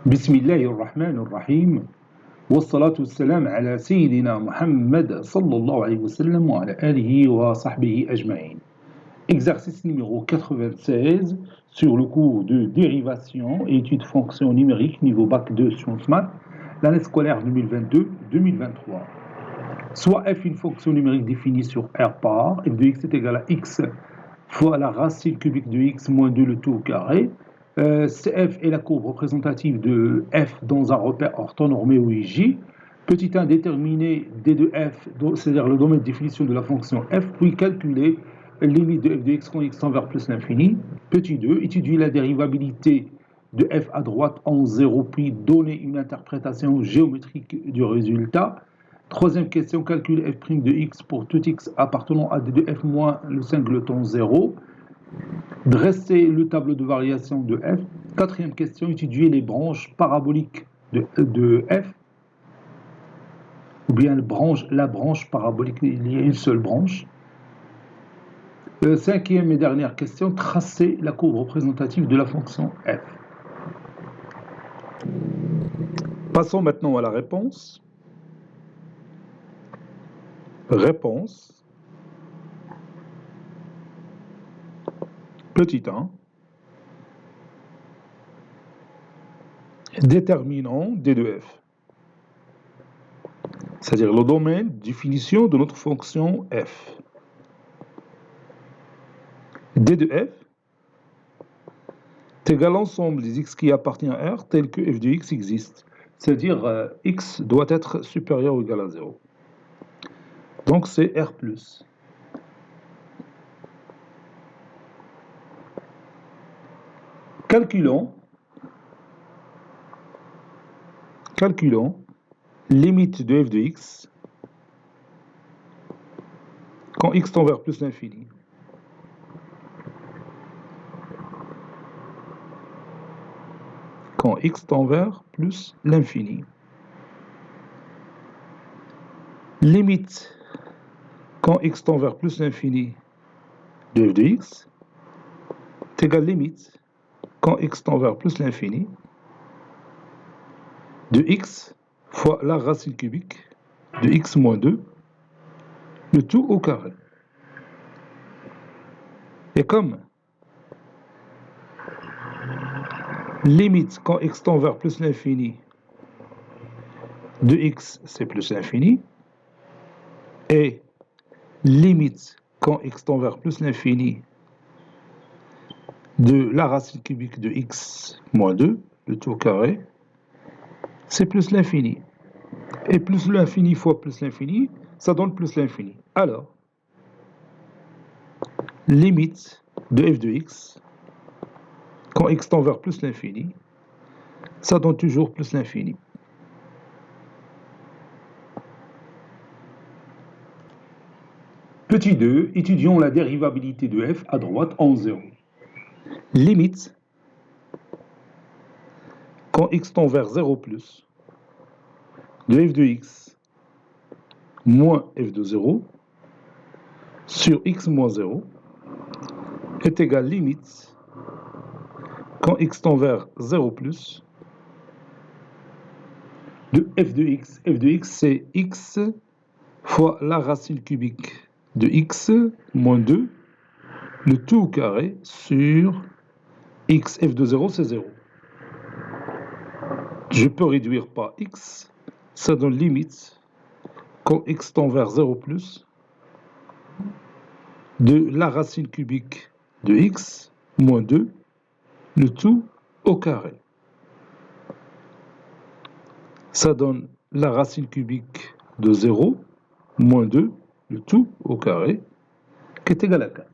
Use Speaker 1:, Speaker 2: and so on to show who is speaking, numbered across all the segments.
Speaker 1: بسم الله الرحمن الرحيم والصلاة والسلام على سيدنا محمد صلى الله عليه وسلم وعلى آله وصحبه أجمعين. Exercice numéro 96 sur le cours de dérivation et études fonctions numériques niveau bac 2 sciences maths, l'année scolaire 2022-2023. Soit f une fonction numérique définie sur R par f de x est égal à x fois la racine cubique de x moins 2 le tout au carré. CF est la courbe représentative de f dans un repère orthonormé où J. Petit 1, déterminer d de f, c'est-à-dire le domaine de définition de la fonction f, puis calculer limite de f de x quand x tend vers plus l'infini. Petit 2, étudier la dérivabilité de f à droite en 0, puis donner une interprétation géométrique du résultat. Troisième question, calcule f' de x pour tout x appartenant à d de f moins le singleton 0. Dresser le tableau de variation de f. Quatrième question, étudier les branches paraboliques de f, ou bien la branche parabolique, il y a une seule branche. Cinquième et dernière question, tracer la courbe représentative de la fonction f. Passons maintenant à la réponse. Réponse. Petit 1. Déterminant d de f. C'est-à-dire le domaine de définition de notre fonction f. d de f est égal à l'ensemble des x qui appartient à R tel que f de x existe. C'est-à-dire x doit être supérieur ou égal à 0. Donc c'est R+. Calculons limite de f de x quand x tend vers plus l'infini. Quand x tend vers plus l'infini. Limite quand x tend vers plus l'infini de f de x est égal limite quand x tend vers plus l'infini de x fois la racine cubique de x moins 2, le tout au carré. Et comme limite quand x tend vers plus l'infini de x, c'est plus l'infini, et limite quand x tend vers plus l'infini de la racine cubique de x moins 2, le tout au carré, c'est plus l'infini. Et plus l'infini fois plus l'infini, ça donne plus l'infini. Alors, limite de f de x, quand x tend vers plus l'infini, ça donne toujours plus l'infini. Petit 2, étudions la dérivabilité de f à droite en 0. Limite, quand x tend vers 0 plus, de f de x moins f de 0 sur x moins 0 est égal limite quand x tend vers 0 plus de f de x. F de x, c'est x fois la racine cubique de x moins 2, le tout au carré sur x. F de 0, c'est 0. Je peux réduire par x, ça donne limite quand x tend vers 0 plus de la racine cubique de x moins 2, le tout au carré. Ça donne la racine cubique de 0 moins 2, le tout au carré, qui est égal à 4.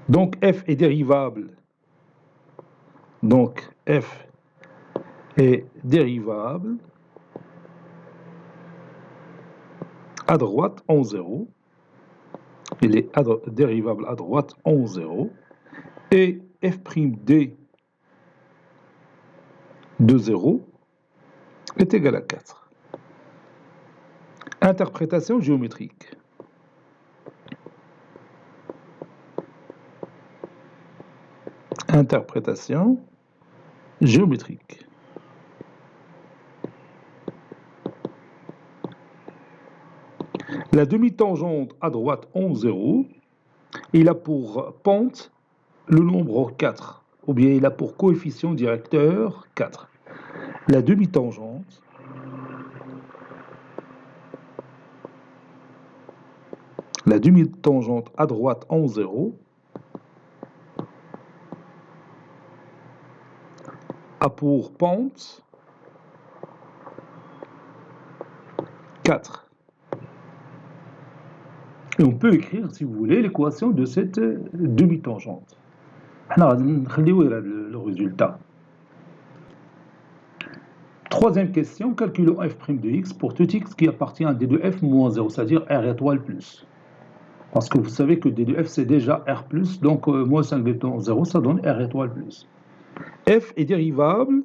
Speaker 1: Donc f est dérivable. Donc f est dérivable à droite en 0. Il est dérivable à droite en 0. Et f'd de 0 est égal à 4. Interprétation géométrique. Interprétation géométrique. La demi-tangente à droite en 0, il a pour pente le nombre 4, ou bien il a pour coefficient directeur 4. La demi-tangente à droite en 0 a pour pente 4. Et on peut écrire, si vous voulez, l'équation de cette demi-tangente. Alors, le résultat. Troisième question, calculons f' de x pour tout x qui appartient à d de f moins 0, c'est-à-dire r étoile plus. Parce que vous savez que d de f c'est déjà r plus, donc moins 5 vecteurs 0, ça donne r étoile plus. F est dérivable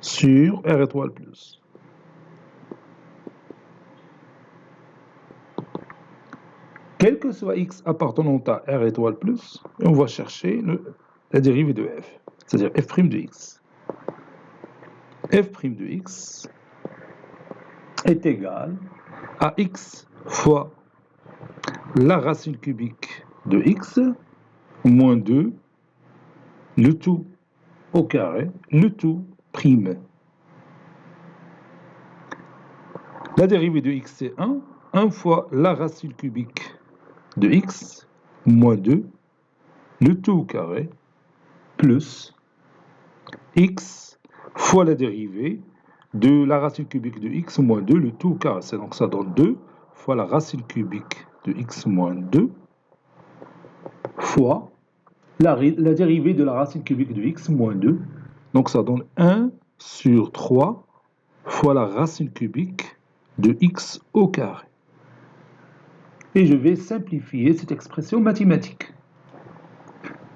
Speaker 1: sur r étoile plus. Quel que soit x appartenant à r étoile plus, on va chercher la dérivée de f, c'est-à-dire f' de x. f' de x est égal à x fois la racine cubique de x moins 2, le tout au carré, le tout prime. La dérivée de x c'est 1 fois la racine cubique de x moins 2, le tout au carré, plus x fois la dérivée de la racine cubique de x moins 2, le tout au carré. Donc ça donne 2 fois la racine cubique de x moins 2 fois la dérivée de la racine cubique de x moins 2. Donc ça donne 1 sur 3 fois la racine cubique de x au carré. Et je vais simplifier cette expression mathématique.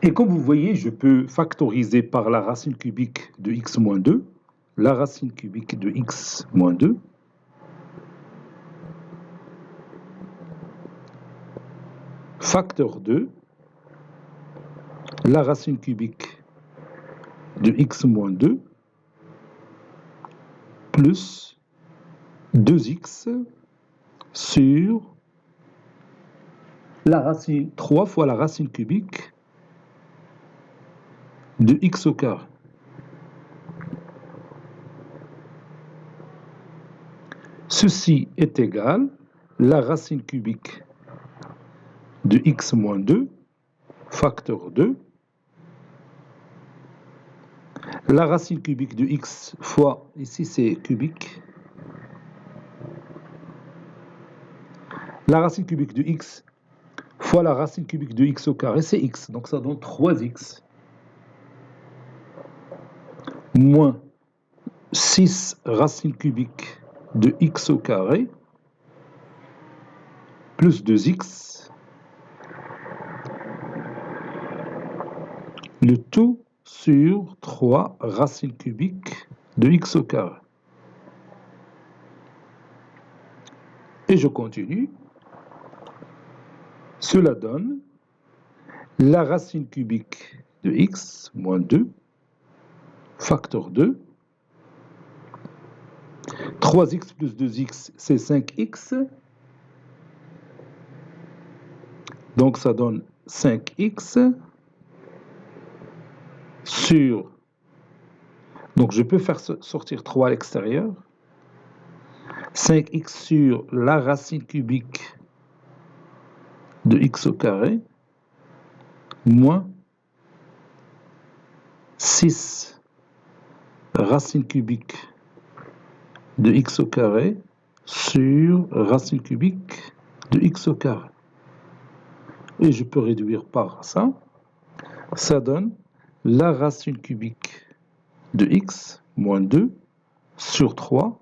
Speaker 1: Et comme vous voyez, je peux factoriser par la racine cubique de x moins 2, la racine cubique de x moins 2, facteur 2, la racine cubique de x moins 2, plus 2x sur la racine, 3 fois la racine cubique de x au carré. Ceci est égal à la racine cubique de x moins 2, facteur 2, la racine cubique de x fois, ici c'est cubique, la racine cubique de x fois la racine cubique de x au carré, c'est x, donc ça donne 3x, moins 6 racine cubique de x au carré, plus 2x, le tout sur 3 racine cubique de x au carré. Et je continue. Cela donne la racine cubique de x moins 2, facteur 2, 3x plus 2x, c'est 5x, donc ça donne 5x sur, donc je peux faire sortir 3 à l'extérieur, 5x sur la racine cubique de x au carré, moins 6 racine cubique de x au carré sur racine cubique de x au carré. Et je peux réduire par ça. Ça donne la racine cubique de x moins 2 sur 3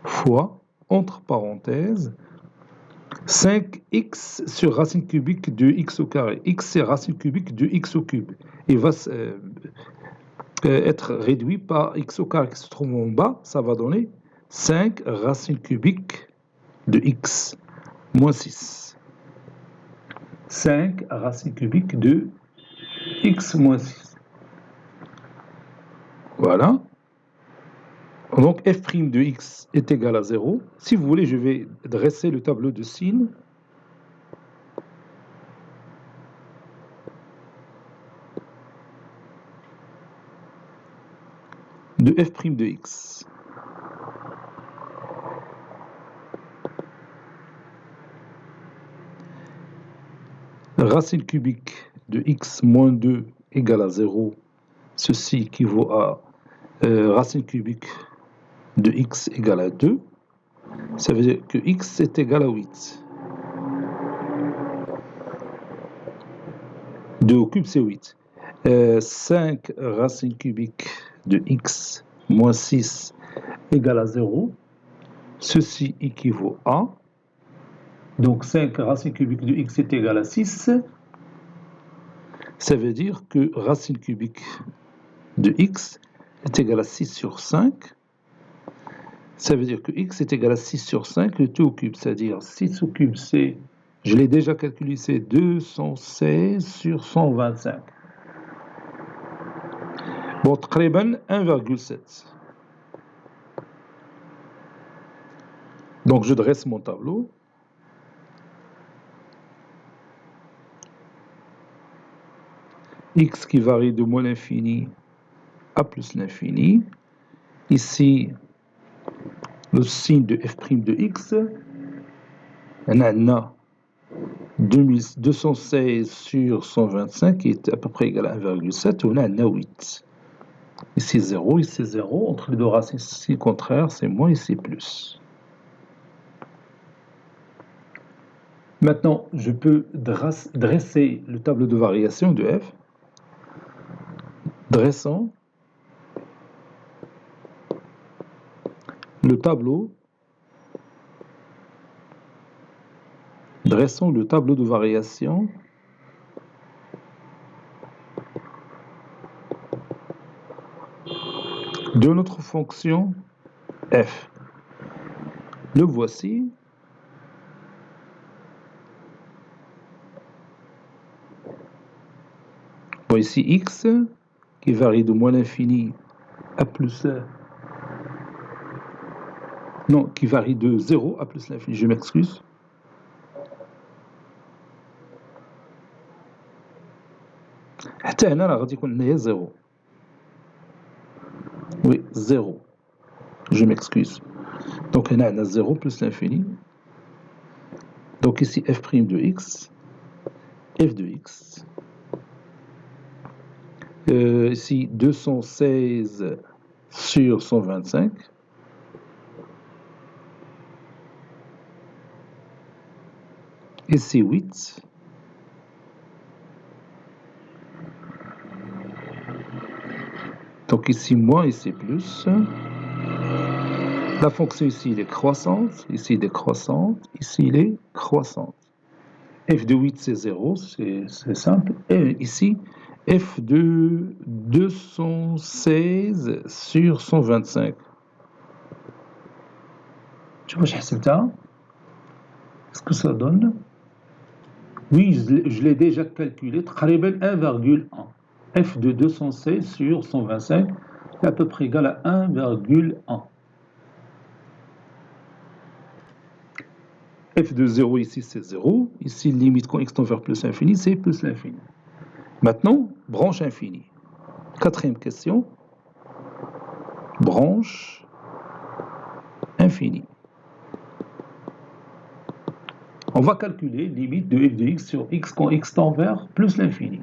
Speaker 1: fois, entre parenthèses, 5x sur racine cubique de x au carré. X, c'est racine cubique de x au cube. Il va être réduit par x au carré qui se trouve en bas. Ça va donner 5 racine cubique de x moins 6. 5 racine cubique de x moins 6. Voilà. Donc f' de x est égal à 0. Si vous voulez, je vais dresser le tableau de signes. De f' de x. Racine cubique de x moins 2 égale à 0. Ceci équivaut à racine cubique de x égale à 2. Ça veut dire que x est égal à 8. 2 au cube, c'est 8. 5 racine cubique de x moins 6 égale à 0. Ceci équivaut à... Donc 5 racine cubique de x est égal à 6. Ça veut dire que racine cubique de x est égal à 6 sur 5. Ça veut dire que x est égal à 6 sur 5, le tout au cube. C'est-à-dire 6 au cube, c'est... Je l'ai déjà calculé, c'est 216 sur 125. Bon, تقريبا 1,7. Donc je dresse mon tableau. X qui varie de moins l'infini à plus l'infini. Ici, le signe de f' de x. On a 216 sur 125 qui est à peu près égal à 1,7. On a 8. Ici 0, ici 0. Entre les deux racines, ici contraire, c'est moins, ici plus. Maintenant, je peux dresser le tableau de variation de f. Dressons le tableau de variation de notre fonction f. Le voici. Bon, ici x qui varie de moins l'infini à plus... Non, qui varie de 0 à plus l'infini. Je m'excuse. حتى هنا راه غادي يكون هي 0. Oui, 0. Je m'excuse. Donc, on a 0 plus l'infini. Donc, ici, f' de x. F de x. Ici, 216 sur 125. Ici, 8. Donc, ici, moins, ici, plus. La fonction ici, il est croissante. Ici, il est croissante. Ici, il est croissante. F de 8, c'est 0, c'est simple. Et ici, F de 216 sur 125. Tu vois, qu'est-ce que ça donne? Oui, je l'ai déjà calculé. تقريبا 1,1. F de 216 sur 125 est à peu près égal à 1,1. F de 0 ici, c'est 0. Ici, limite quand x tend vers plus l'infini, c'est plus l'infini. Maintenant, branche infinie. Quatrième question. Branche infinie. On va calculer limite de f de x sur x quand x tend vers plus l'infini.